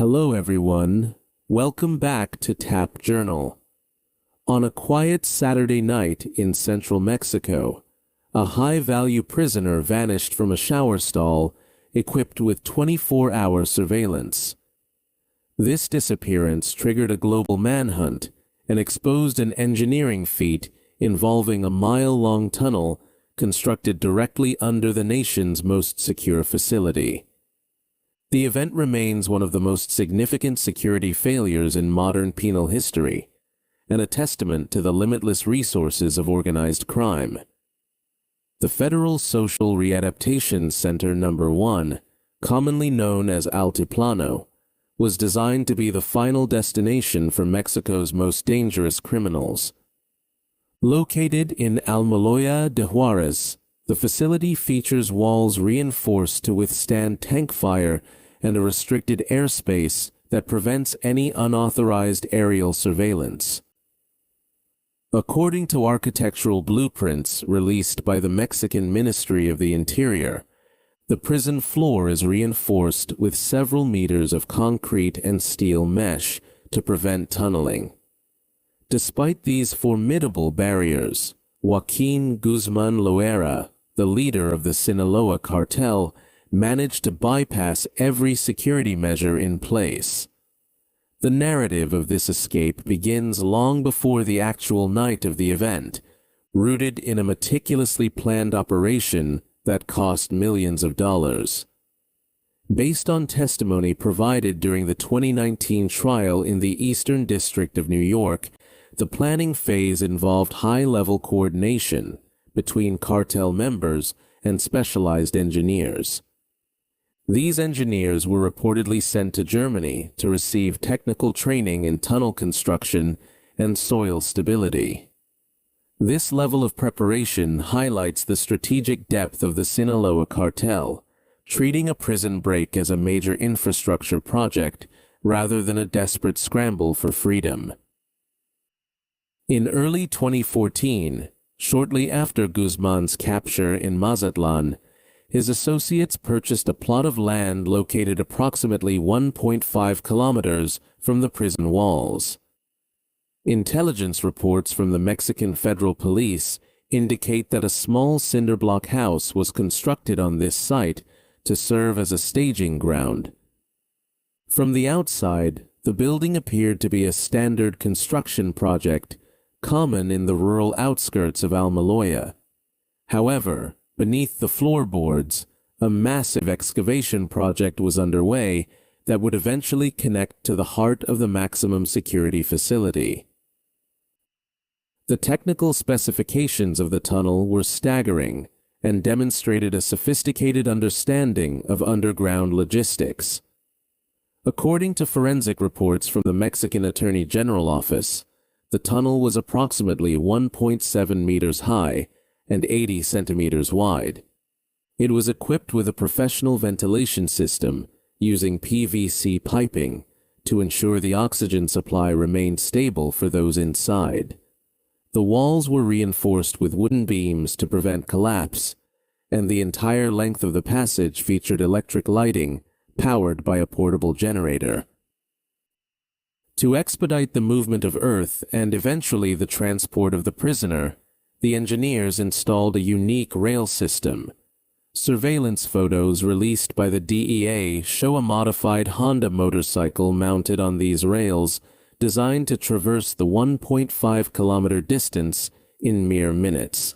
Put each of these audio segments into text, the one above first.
Hello everyone, welcome back to Tap Journal. On a quiet Saturday night in central Mexico, a high-value prisoner vanished from a shower stall equipped with 24-hour surveillance. This disappearance triggered a global manhunt and exposed an engineering feat involving a mile-long tunnel constructed directly under the nation's most secure facility. The event remains one of the most significant security failures in modern penal history, and a testament to the limitless resources of organized crime. The Federal Social Readaptation Center No. 1, commonly known as Altiplano, was designed to be the final destination for Mexico's most dangerous criminals. Located in Almoloya de Juarez, the facility features walls reinforced to withstand tank fire and a restricted airspace that prevents any unauthorized aerial surveillance. According to architectural blueprints released by the Mexican Ministry of the Interior, the prison floor is reinforced with several meters of concrete and steel mesh to prevent tunneling. Despite these formidable barriers, Joaquin Guzman Loera, the leader of the Sinaloa cartel, managed to bypass every security measure in place. The narrative of this escape begins long before the actual night of the event, rooted in a meticulously planned operation that cost millions of dollars. Based on testimony provided during the 2019 trial in the Eastern District of New York, the planning phase involved high-level coordination between cartel members and specialized engineers. These engineers were reportedly sent to Germany to receive technical training in tunnel construction and soil stability. This level of preparation highlights the strategic depth of the Sinaloa cartel, treating a prison break as a major infrastructure project rather than a desperate scramble for freedom. In early 2014, shortly after Guzman's capture in Mazatlan, his associates purchased a plot of land located approximately 1.5 kilometers from the prison walls. Intelligence reports from the Mexican Federal Police indicate that a small cinder-block house was constructed on this site to serve as a staging ground. From the outside, the building appeared to be a standard construction project common in the rural outskirts of Almoloya. However, beneath the floorboards, a massive excavation project was underway that would eventually connect to the heart of the maximum security facility. The technical specifications of the tunnel were staggering and demonstrated a sophisticated understanding of underground logistics. According to forensic reports from the Mexican Attorney General Office, the tunnel was approximately 1.7 meters high and 80 centimeters wide. It was equipped with a professional ventilation system using PVC piping to ensure the oxygen supply remained stable for those inside. The walls were reinforced with wooden beams to prevent collapse, and the entire length of the passage featured electric lighting powered by a portable generator. To expedite the movement of earth and eventually the transport of the prisoner, the engineers installed a unique rail system. Surveillance photos released by the DEA show a modified Honda motorcycle mounted on these rails, designed to traverse the 1.5-kilometer distance in mere minutes.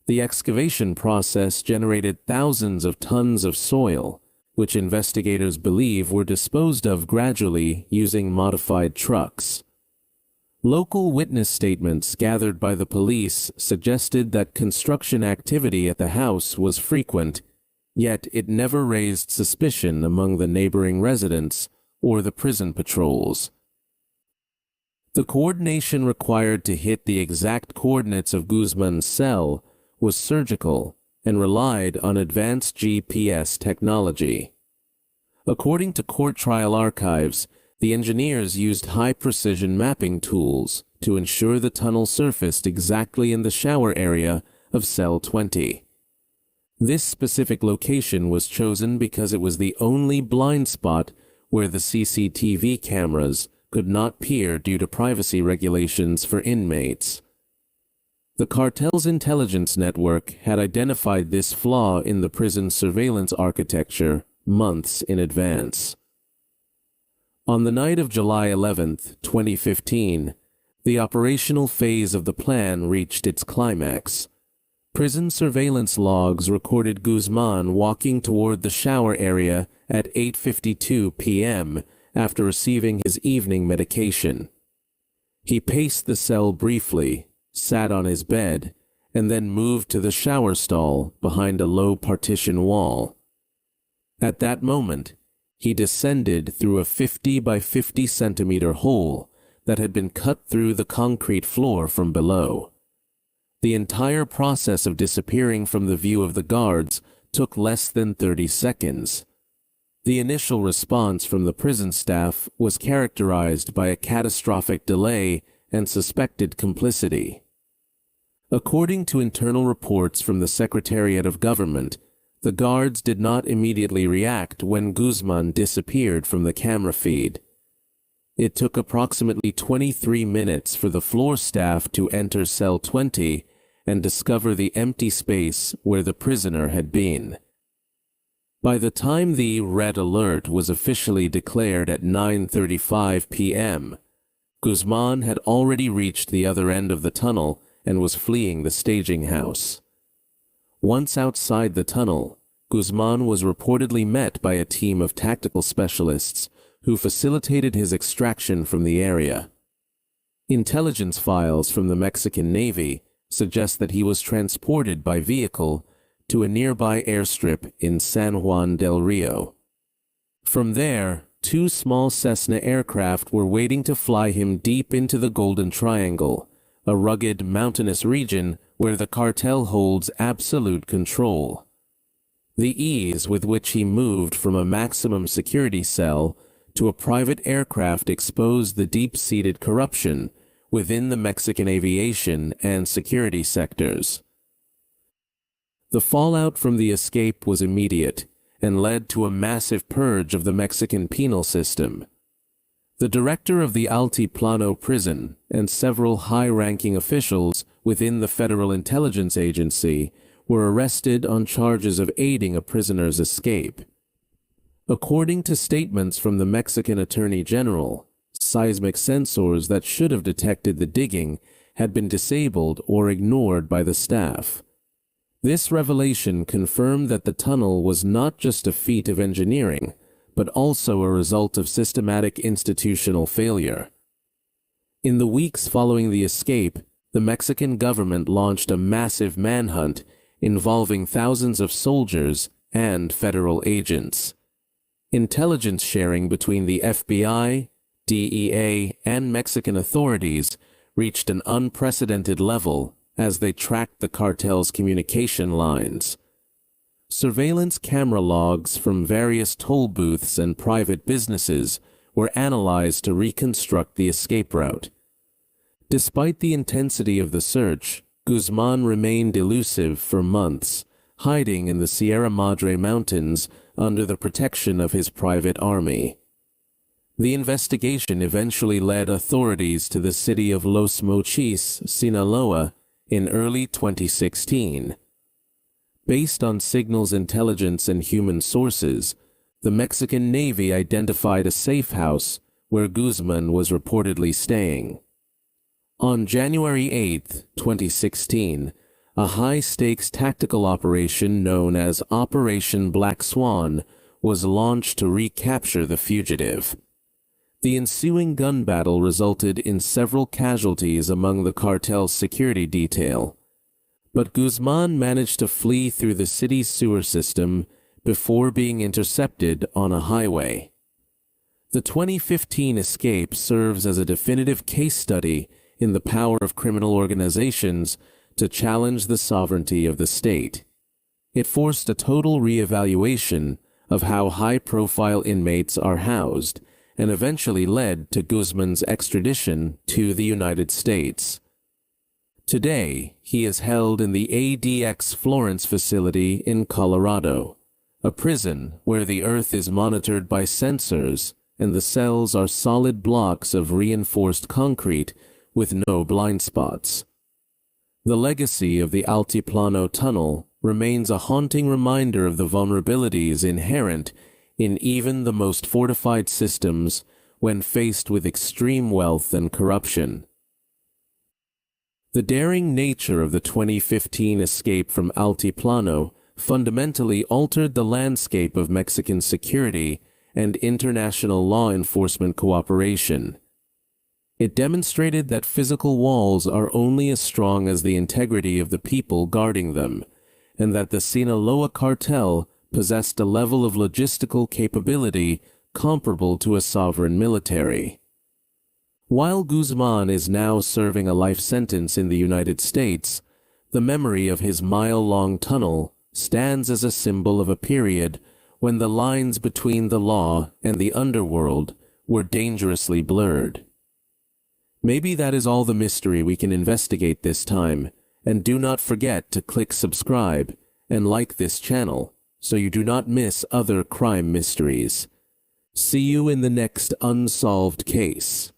The excavation process generated thousands of tons of soil, which investigators believe were disposed of gradually using modified trucks. Local witness statements gathered by the police suggested that construction activity at the house was frequent, yet it never raised suspicion among the neighboring residents or the prison patrols. The coordination required to hit the exact coordinates of Guzman's cell was surgical and relied on advanced GPS technology. According to court trial archives, the engineers used high-precision mapping tools to ensure the tunnel surfaced exactly in the shower area of cell 20. This specific location was chosen because it was the only blind spot where the CCTV cameras could not peer due to privacy regulations for inmates. The cartel's intelligence network had identified this flaw in the prison's surveillance architecture months in advance. On the night of July 11, 2015, the operational phase of the plan reached its climax. Prison surveillance logs recorded Guzman walking toward the shower area at 8:52 p.m. after receiving his evening medication. He paced the cell briefly, sat on his bed, and then moved to the shower stall behind a low partition wall. At that moment, he descended through a 50 by 50 centimeter hole that had been cut through the concrete floor from below. The entire process of disappearing from the view of the guards took less than 30 seconds. The initial response from the prison staff was characterized by a catastrophic delay and suspected complicity. According to internal reports from the Secretariat of Government, the guards did not immediately react when Guzman disappeared from the camera feed. It took approximately 23 minutes for the floor staff to enter cell 20 and discover the empty space where the prisoner had been. By the time the red alert was officially declared at 9:35 p.m., Guzman had already reached the other end of the tunnel and was fleeing the staging house. Once outside the tunnel, Guzman was reportedly met by a team of tactical specialists who facilitated his extraction from the area. Intelligence files from the Mexican Navy suggest that he was transported by vehicle to a nearby airstrip in San Juan del Rio. From there, 2 small Cessna aircraft were waiting to fly him deep into the Golden Triangle, a rugged, mountainous region where the cartel holds absolute control. The ease with which he moved from a maximum security cell to a private aircraft exposed the deep-seated corruption within the Mexican aviation and security sectors. The fallout from the escape was immediate and led to a massive purge of the Mexican penal system. The director of the Altiplano prison and several high-ranking officials within the Federal Intelligence Agency were arrested on charges of aiding a prisoner's escape. According to statements from the Mexican Attorney General, seismic sensors that should have detected the digging had been disabled or ignored by the staff. This revelation confirmed that the tunnel was not just a feat of engineering, but also a result of systematic institutional failure. In the weeks following the escape, the Mexican government launched a massive manhunt involving thousands of soldiers and federal agents. Intelligence sharing between the FBI, DEA, and Mexican authorities reached an unprecedented level as they tracked the cartel's communication lines. Surveillance camera logs from various toll booths and private businesses were analyzed to reconstruct the escape route. Despite the intensity of the search, Guzman remained elusive for months, hiding in the Sierra Madre Mountains under the protection of his private army. The investigation eventually led authorities to the city of Los Mochis, Sinaloa, in early 2016. Based on signals intelligence and human sources, the Mexican Navy identified a safe house where Guzman was reportedly staying. On January 8, 2016, a high-stakes tactical operation known as Operation Black Swan was launched to recapture the fugitive. The ensuing gun battle resulted in several casualties among the cartel's security detail, but Guzman managed to flee through the city's sewer system before being intercepted on a highway. The 2015 escape serves as a definitive case study in the power of criminal organizations to challenge the sovereignty of the state. It forced a total re-evaluation of how high-profile inmates are housed and eventually led to Guzman's extradition to the United States. Today, he is held in the ADX Florence facility in Colorado, a prison where the earth is monitored by sensors and the cells are solid blocks of reinforced concrete with no blind spots. The legacy of the Altiplano tunnel remains a haunting reminder of the vulnerabilities inherent in even the most fortified systems when faced with extreme wealth and corruption. The daring nature of the 2015 escape from Altiplano fundamentally altered the landscape of Mexican security and international law enforcement cooperation. It demonstrated that physical walls are only as strong as the integrity of the people guarding them, and that the Sinaloa cartel possessed a level of logistical capability comparable to a sovereign military. While Guzman is now serving a life sentence in the United States, the memory of his mile-long tunnel stands as a symbol of a period when the lines between the law and the underworld were dangerously blurred. Maybe that is all the mystery we can investigate this time, and do not forget to click subscribe and like this channel so you do not miss other crime mysteries. See you in the next unsolved case.